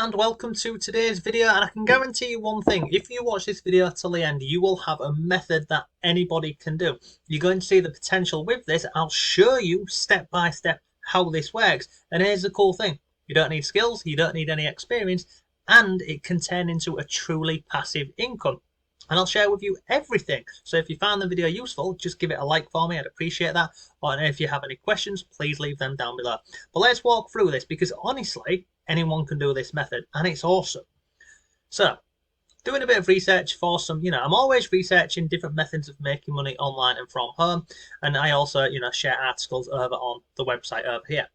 and welcome to today's video, and I can guarantee you one thing: if you watch this video till the end, you will have a method that anybody can do. You're going to see the potential with this. I'll show you step by step how this works, and here's the cool thing: you don't need skills, you don't need any experience, and it can turn into a truly passive income. And I'll share with you everything. So if you found the video useful, just give it a like for me. I'd appreciate that. And if you have any questions, please leave them down below. But let's walk through this, because honestly, anyone can do this method and it's awesome. So doing a bit of research for some, I'm always researching different methods of making money online and from home. And I also, share articles over on the website over here.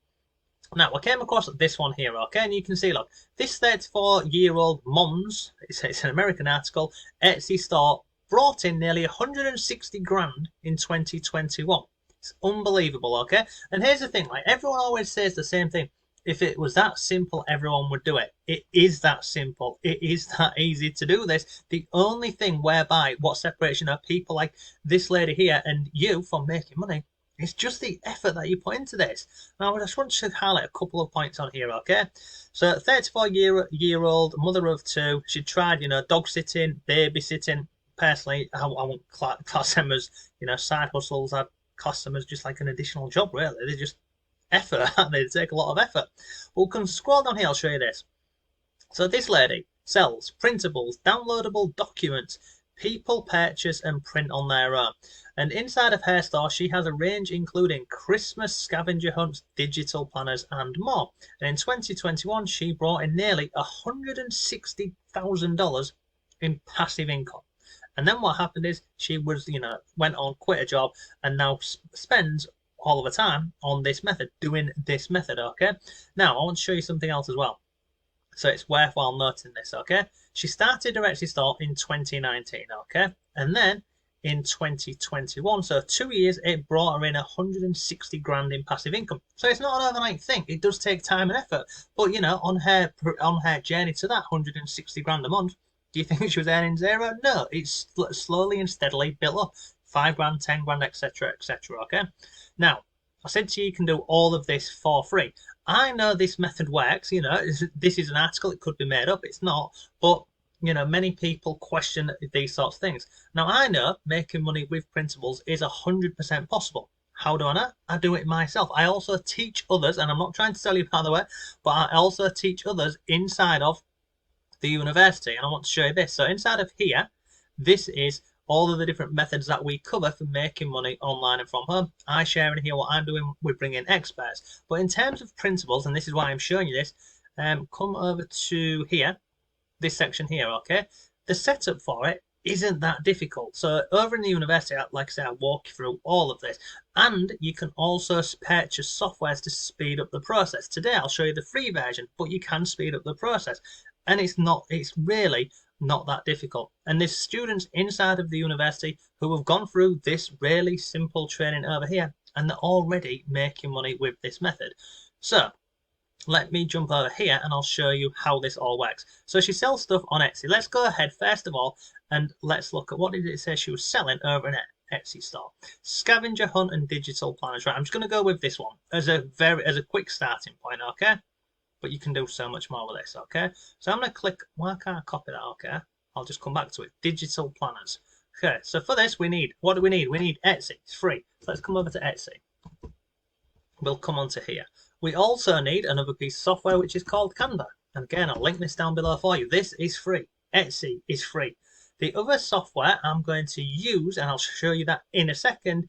Now, I came across this one here, okay, and you can see, look, this 34-year-old mom's, it's an American article, Etsy store brought in nearly 160 grand in 2021. It's unbelievable, okay? And here's the thing, like, everyone always says the same thing. If it was that simple, everyone would do it. It is that simple. It is that easy to do this. The only thing whereby what separates, people like this lady here and you from making money, it's just the effort that you put into this. Now, I just want to highlight a couple of points on here, okay? So, 34-year-old mother of two. She tried, dog sitting, babysitting. Personally, I won't class them as, side hustles. I'd class them as just like an additional job, really. They're just effort. They take a lot of effort. But we can scroll down here. I'll show you this. So, this lady sells printables, downloadable documents. People purchase and print on their own. And inside of her store, she has a range including Christmas scavenger hunts, digital planners, and more. And in 2021, she brought in nearly $160,000 in passive income. And then what happened is she was, went on, quit a job, and now spends all of her time on this method, doing this method, okay? Now, I want to show you something else as well. So it's worthwhile noting this, okay? She started her Etsy store in 2019, okay? And then in 2021, so 2 years, it brought her in 160 grand in passive income. So it's not an overnight thing. It does take time and effort. But, on her journey to that 160 grand a month, do you think she was earning zero? No, it's slowly and steadily built up. 5 grand, 10 grand, etc., etc., okay? Now, I said to you, you can do all of this for free. I know this method works, this is an article, it could be made up, it's not, but, many people question these sorts of things. Now, I know making money with printables is 100% possible. How do I know? I do it myself. I also teach others, and I'm not trying to tell you, by the way, but I also teach others inside of the university, and I want to show you this. So inside of here, this is all of the different methods that we cover for making money online and from home. I share in here what I'm doing. We bring in experts. But in terms of printables, and this is why I'm showing you this, come over to here, this section here, okay? The setup for it isn't that difficult. So over in the university, like I say, I'll walk you through all of this. And you can also purchase softwares to speed up the process. Today, I'll show you the free version, but you can speed up the process. And it's really not that difficult. And there's students inside of the university who have gone through this really simple training over here, and they're already making money with this method. So let me jump over here and I'll show you how this all works. So she sells stuff on Etsy. Let's go ahead first of all and let's look at what did it say she was selling over in Etsy store. Scavenger hunt and digital planners. Right, I'm just going to go with this one as a quick starting point, okay? But you can do so much more with this, okay? So I'm going to click, why can't I copy that, okay? I'll just come back to it. Digital planners. Okay, so for this we need, what do we need? We need Etsy, it's free. So let's come over to Etsy. We'll come onto here. We also need another piece of software which is called Canva. And again, I'll link this down below for you. This is free. Etsy is free. The other software I'm going to use, and I'll show you that in a second,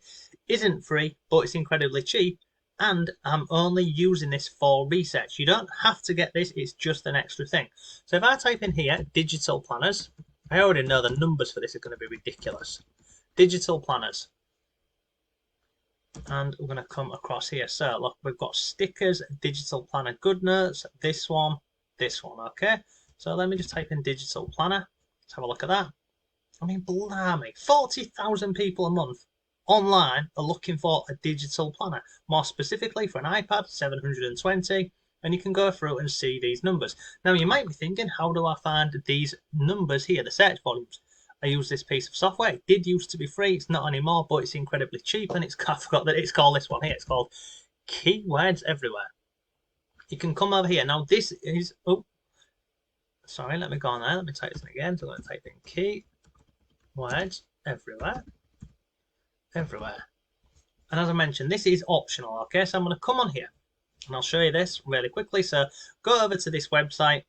isn't free, but it's incredibly cheap. And I'm only using this for research. You don't have to get this, it's just an extra thing. So if I type in here, digital planners, I already know the numbers for this are going to be ridiculous. Digital planners. And we're going to come across here. So look, we've got stickers, digital planner good notes, this one, okay? So let me just type in digital planner. Let's have a look at that. I mean, blimey, 40,000 people a month online are looking for a digital planner, more specifically for an iPad, 720, and you can go through and see these numbers. Now you might be thinking, how do I find these numbers here, the search volumes? I use this piece of software. It did used to be free, it's not anymore, but it's incredibly cheap, and I forgot that it's called this one here. It's called Keywords Everywhere. You can come over here. Now this is, Sorry, let me go on there. Let me type this in again. So I'm going to type in key words everywhere. Everywhere. And as I mentioned, this is optional, okay? So I'm going to come on here and I'll show you this really quickly. So go over to this website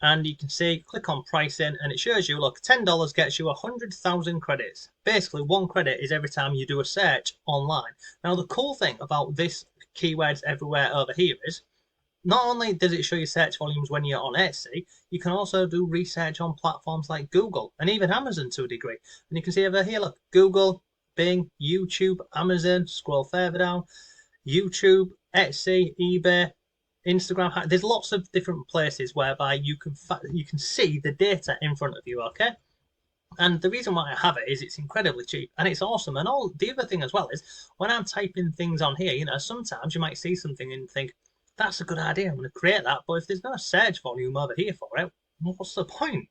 and you can see, click on pricing and it shows you, look, $10 gets you 100,000 credits. Basically, one credit is every time you do a search online. Now, the cool thing about this keywords everywhere over here is, not only does it show you search volumes when you're on Etsy, you can also do research on platforms like Google and even Amazon to a degree. And you can see over here, look, Google, Bing, YouTube, Amazon, scroll further down, YouTube, Etsy, eBay, Instagram. There's lots of different places whereby you can see the data in front of you, okay? And the reason why I have it is it's incredibly cheap and it's awesome. And all the other thing as well is when I'm typing things on here, sometimes you might see something and think, that's a good idea, I'm going to create that. But if there's no search volume over here for it, what's the point?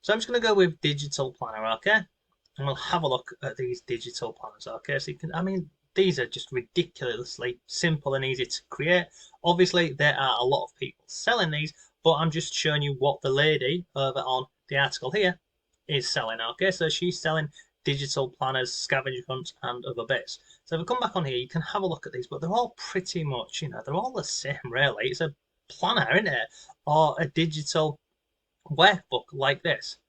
So I'm just going to go with digital planner, okay? And we'll have a look at these digital planners, okay? So you can, these are just ridiculously simple and easy to create. Obviously, there are a lot of people selling these, but I'm just showing you what the lady over on the article here is selling, okay? So she's selling digital planners, scavenger hunts, and other bits. So if we come back on here, you can have a look at these, but they're all pretty much, they're all the same, really. It's a planner, isn't it? Or a digital workbook like this.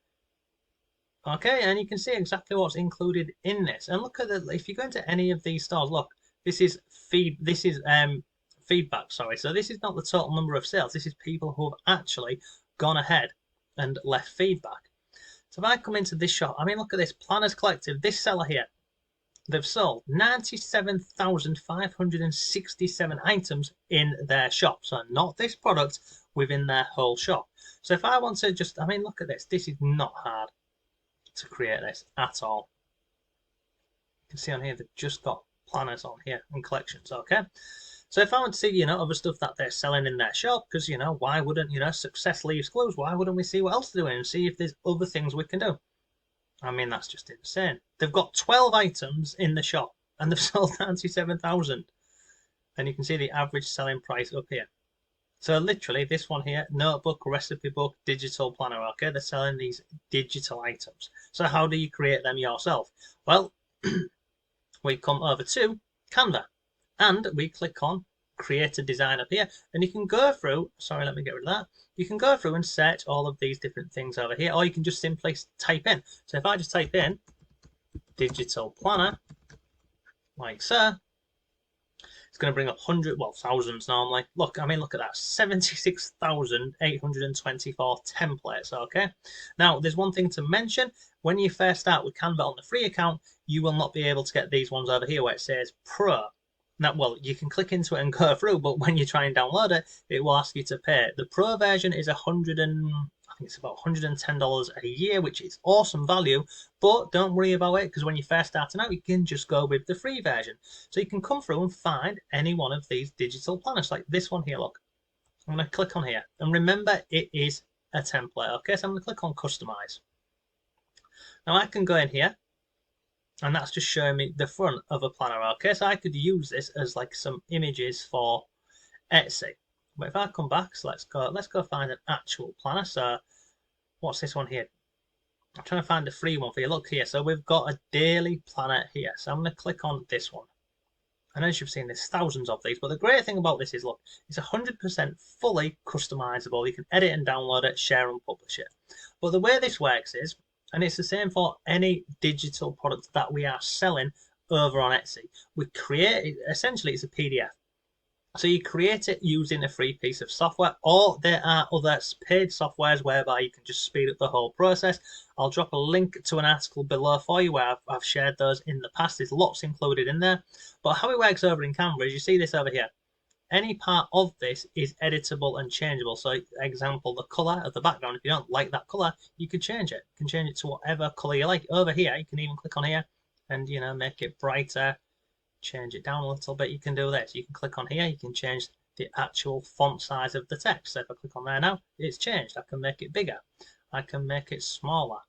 Okay, and you can see exactly what's included in this. And look at if you go into any of these stores, look, this is feedback, sorry. So this is not the total number of sales. This is people who have actually gone ahead and left feedback. So if I come into this shop, look at this, Planners Collective, this seller here, they've sold 97,567 items in their shop. So not this product, within their whole shop. So if I want to just, look at this. This is not hard to create this at all. You can see on here, they've just got planners on here and collections, okay? So if I want to see, other stuff that they're selling in their shop, because, why wouldn't, success leaves clues, why wouldn't we see what else they're doing and see if there's other things we can do? That's just insane. They've got 12 items in the shop and they've sold 97,000. And you can see the average selling price up here. So literally this one here, notebook, recipe book, digital planner, okay? They're selling these digital items. So how do you create them yourself? Well, we come over to Canva and we click on create a design up here and you can go through, sorry, let me get rid of that. You can go through and search all of these different things over here, or you can just simply type in. So if I just type in digital planner, like so, it's going to bring up thousands normally. Look at that, 76,824 templates, okay? Now, there's one thing to mention. When you first start with Canva on the free account, you will not be able to get these ones over here where it says Pro. Now, well, you can click into it and go through, but when you try and download it, it will ask you to pay. The Pro version is I think it's about $110 a year, which is awesome value, but don't worry about it because when you're first starting out, you can just go with the free version. So you can come through and find any one of these digital planners, like this one here, look. I'm going to click on here, and remember, it is a template, okay? So I'm going to click on Customize. Now I can go in here, and that's just showing me the front of a planner, okay? So I could use this as like some images for Etsy. But if I come back, so let's go find an actual planner. So what's this one here? I'm trying to find a free one for you. Look here. So we've got a daily planner here. So I'm going to click on this one. And as you've seen, there's thousands of these. But the great thing about this is, look, it's 100% fully customizable. You can edit and download it, share and publish it. But the way this works is, and it's the same for any digital product that we are selling over on Etsy, we create it, essentially it's a PDF. So you create it using a free piece of software, or there are other paid softwares whereby you can just speed up the whole process. I'll drop a link to an article below for you where I've shared those in the past. There's lots included in there. But how it works over in Canva is you see this over here. Any part of this is editable and changeable. So, example, the color of the background, if you don't like that color, you can change it. You can change it to whatever color you like. Over here, you can even click on here and, make it brighter, change it down a little bit. You can do this. You can click on here, you can change the actual font size of the text. So if I click on there now, it's changed. I can make it bigger. I can make it smaller.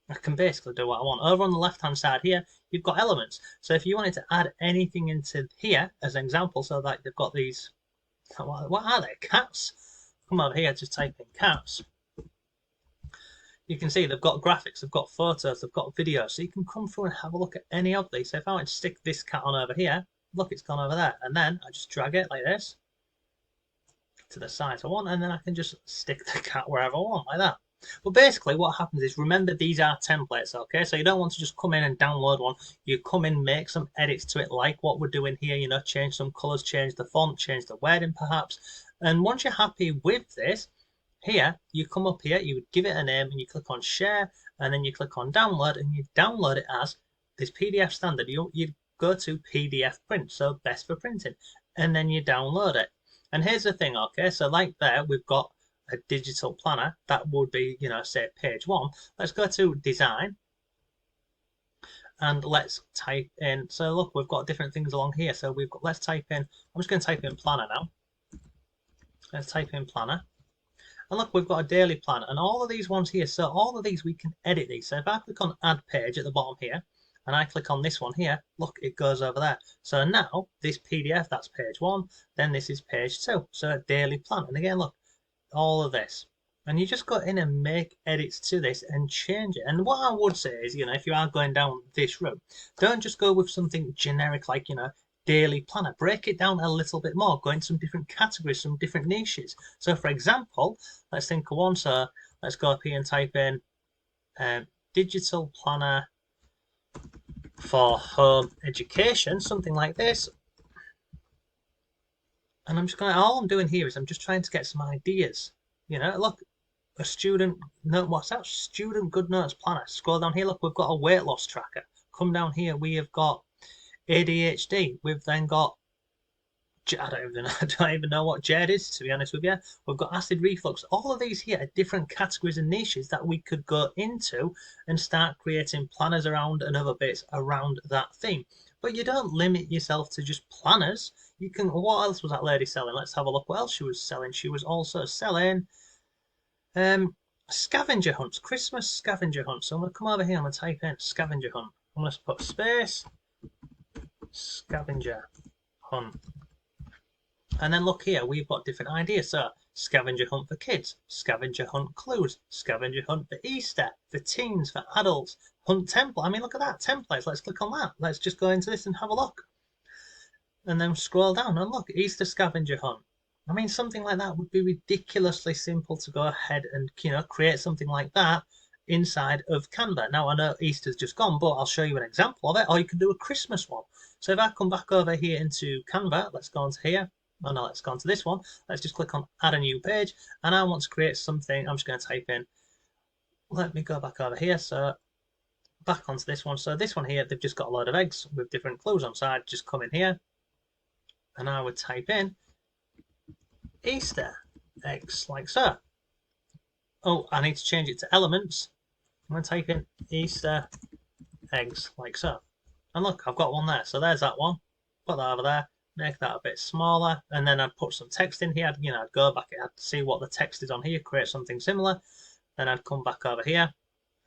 I can basically do what I want. Over on the left hand side here, you've got elements. So if you wanted to add anything into here as an example, so that they've got these, what are they? Cats? Come over here, just type in cats. You can see they've got graphics, they've got photos, they've got videos, so you can come through and have a look at any of these. So if I went to stick this cat on over here, look, it's gone over there, and then I just drag it like this to the size I want, and then I can just stick the cat wherever I want, like that. But basically what happens is, remember, these are templates, okay? So you don't want to just come in and download one. You come in, make some edits to it, like what we're doing here, you know, change some colors, change the font, change the wording perhaps. And once you're happy with this, here, you come up here, you would give it a name, and you click on share, and then you click on download, and you download it as this PDF standard. You go to PDF print, so best for printing, and then you download it. And here's the thing, okay, so like there, we've got a digital planner. That would be, you know, say page 1. Let's go to design, and let's type in, so look, we've got different things along here. So we've got, let's type in, I'm just going to type in planner now. Let's type in planner. And look, we've got a daily plan, and all of these ones here, so all of these, we can edit these. So if I click on add page at the bottom here, and I click on this one here, look, it goes over there. So now this PDF, that's page 1, then this is page 2, so a daily plan. And again, look, all of this. And you just go in and make edits to this and change it. And what I would say is, you know, if you are going down this route, don't just go with something generic like, you know, daily planner. Break it down a little bit more. Go into some different categories, some different niches. So for example, let's think of one. So let's go up here and type in digital planner for home education, something like this. And I'm just going to, all I'm doing here is I'm just trying to get some ideas. You know, look, a student note, what's that? Student good notes planner. Scroll down here, look, we've got a weight loss tracker. Come down here, we have got ADHD. We've then got, I don't even know what JED is, to be honest with you. We've got acid reflux. All of these here are different categories and niches that we could go into and start creating planners around and other bits around that theme. But you don't limit yourself to just planners. You can, what else was that lady selling? Let's have a look what else she was selling. She was also selling scavenger hunts, Christmas scavenger hunts. So I'm going to come over here, I'm going to type in scavenger hunt. I'm going to put space, scavenger hunt. And then look here, we've got different ideas. So scavenger hunt for kids, scavenger hunt clues, scavenger hunt for Easter, for teens, for adults, hunt template. I mean, look at that, templates. Let's click on that. Let's just go into this and have a look. And then scroll down and look, Easter scavenger hunt. I mean, something like that would be ridiculously simple to go ahead and, you know, create something like that inside of Canva. Now, I know Easter's just gone, but I'll show you an example of it, or you can do a Christmas one. So if I come back over here into Canva, let's go onto here. Oh no, let's go on to this one. Let's just click on add a new page, and I want to create something. I'm just going to type in, let me go back over here, so back onto this one. So this one here, they've just got a load of eggs with different clues on side. Just come in here, and I would type in Easter eggs, like so. Oh, I need to change it to elements. I'm going to type in Easter eggs, like so. And look, I've got one there. So there's that one. Put that over there. Make that a bit smaller, and then I'd put some text in here. You know, I'd go back, I'd see what the text is on here, create something similar. Then I'd come back over here,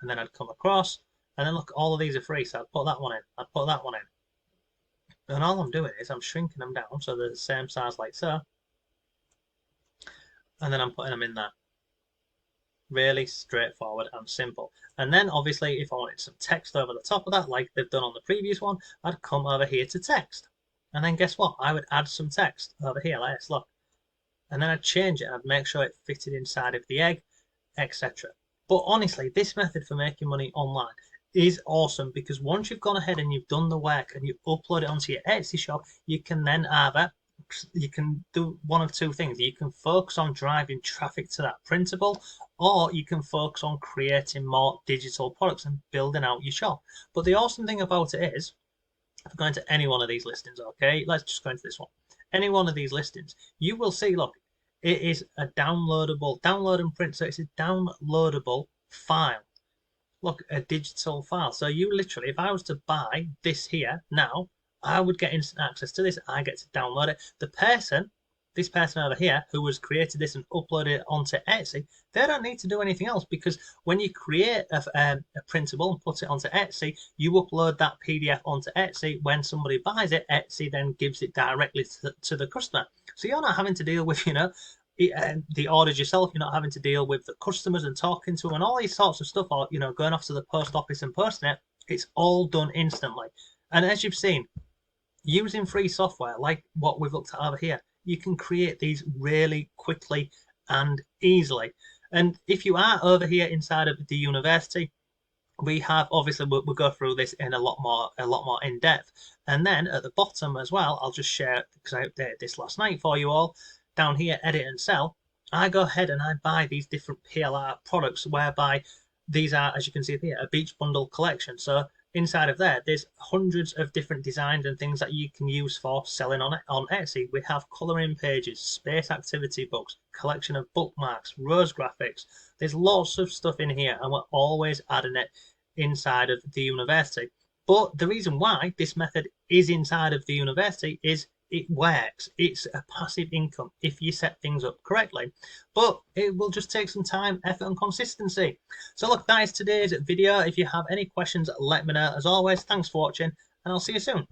and then I'd come across, and then look, all of these are free. So I'd put that one in. I'd put that one in, and all I'm doing is I'm shrinking them down so they're the same size, like so. And then I'm putting them in there. Really straightforward and simple. And then obviously, if I wanted some text over the top of that, like they've done on the previous one, I'd come over here to text. And then guess what? I would add some text over here, like this, look. And then I'd change it, and I'd make sure it fitted inside of the egg, etc. But honestly, this method for making money online is awesome, because once you've gone ahead and you've done the work and you upload it onto your Etsy shop, you can then either, you can do one of two things. You can focus on driving traffic to that printable, or you can focus on creating more digital products and building out your shop. But the awesome thing about it is, if I go into any one of these listings, okay, let's just go into this one. Any one of these listings, you will see, look, it is a downloadable, download and print, so it's a downloadable file. Look, a digital file. So you literally, if I was to buy this here now, I would get instant access to this. I get to download it. The person, this person over here who has created this and uploaded it onto Etsy, they don't need to do anything else, because when you create a printable and put it onto Etsy, you upload that PDF onto Etsy. When somebody buys it, Etsy then gives it directly to the customer. So you're not having to deal with, you know, the orders yourself. You're not having to deal with the customers and talking to them and all these sorts of stuff, or going off to the post office and posting it. It's all done instantly. And as you've seen, using free software like what we've looked at over here, you can create these really quickly and easily. And if you are over here inside of the university, we have obviously we'll go through this in a lot more in depth. And then at the bottom as well, I'll just share, because I updated this last night for you all. Down here, edit and sell, I go ahead and I buy these different PLR products, whereby these are, as you can see here, a beach bundle collection. So inside of there's hundreds of different designs and things that you can use for selling on Etsy. We have colouring pages, space activity books, collection of bookmarks, rose graphics. There's lots of stuff in here, and we're always adding it inside of the university. But the reason why this method is inside of the university is it works. It's a passive income if you set things up correctly, but it will just take some time, effort, and consistency. So look, that is today's video. If you have any questions, let me know. As always, thanks for watching, and I'll see you soon.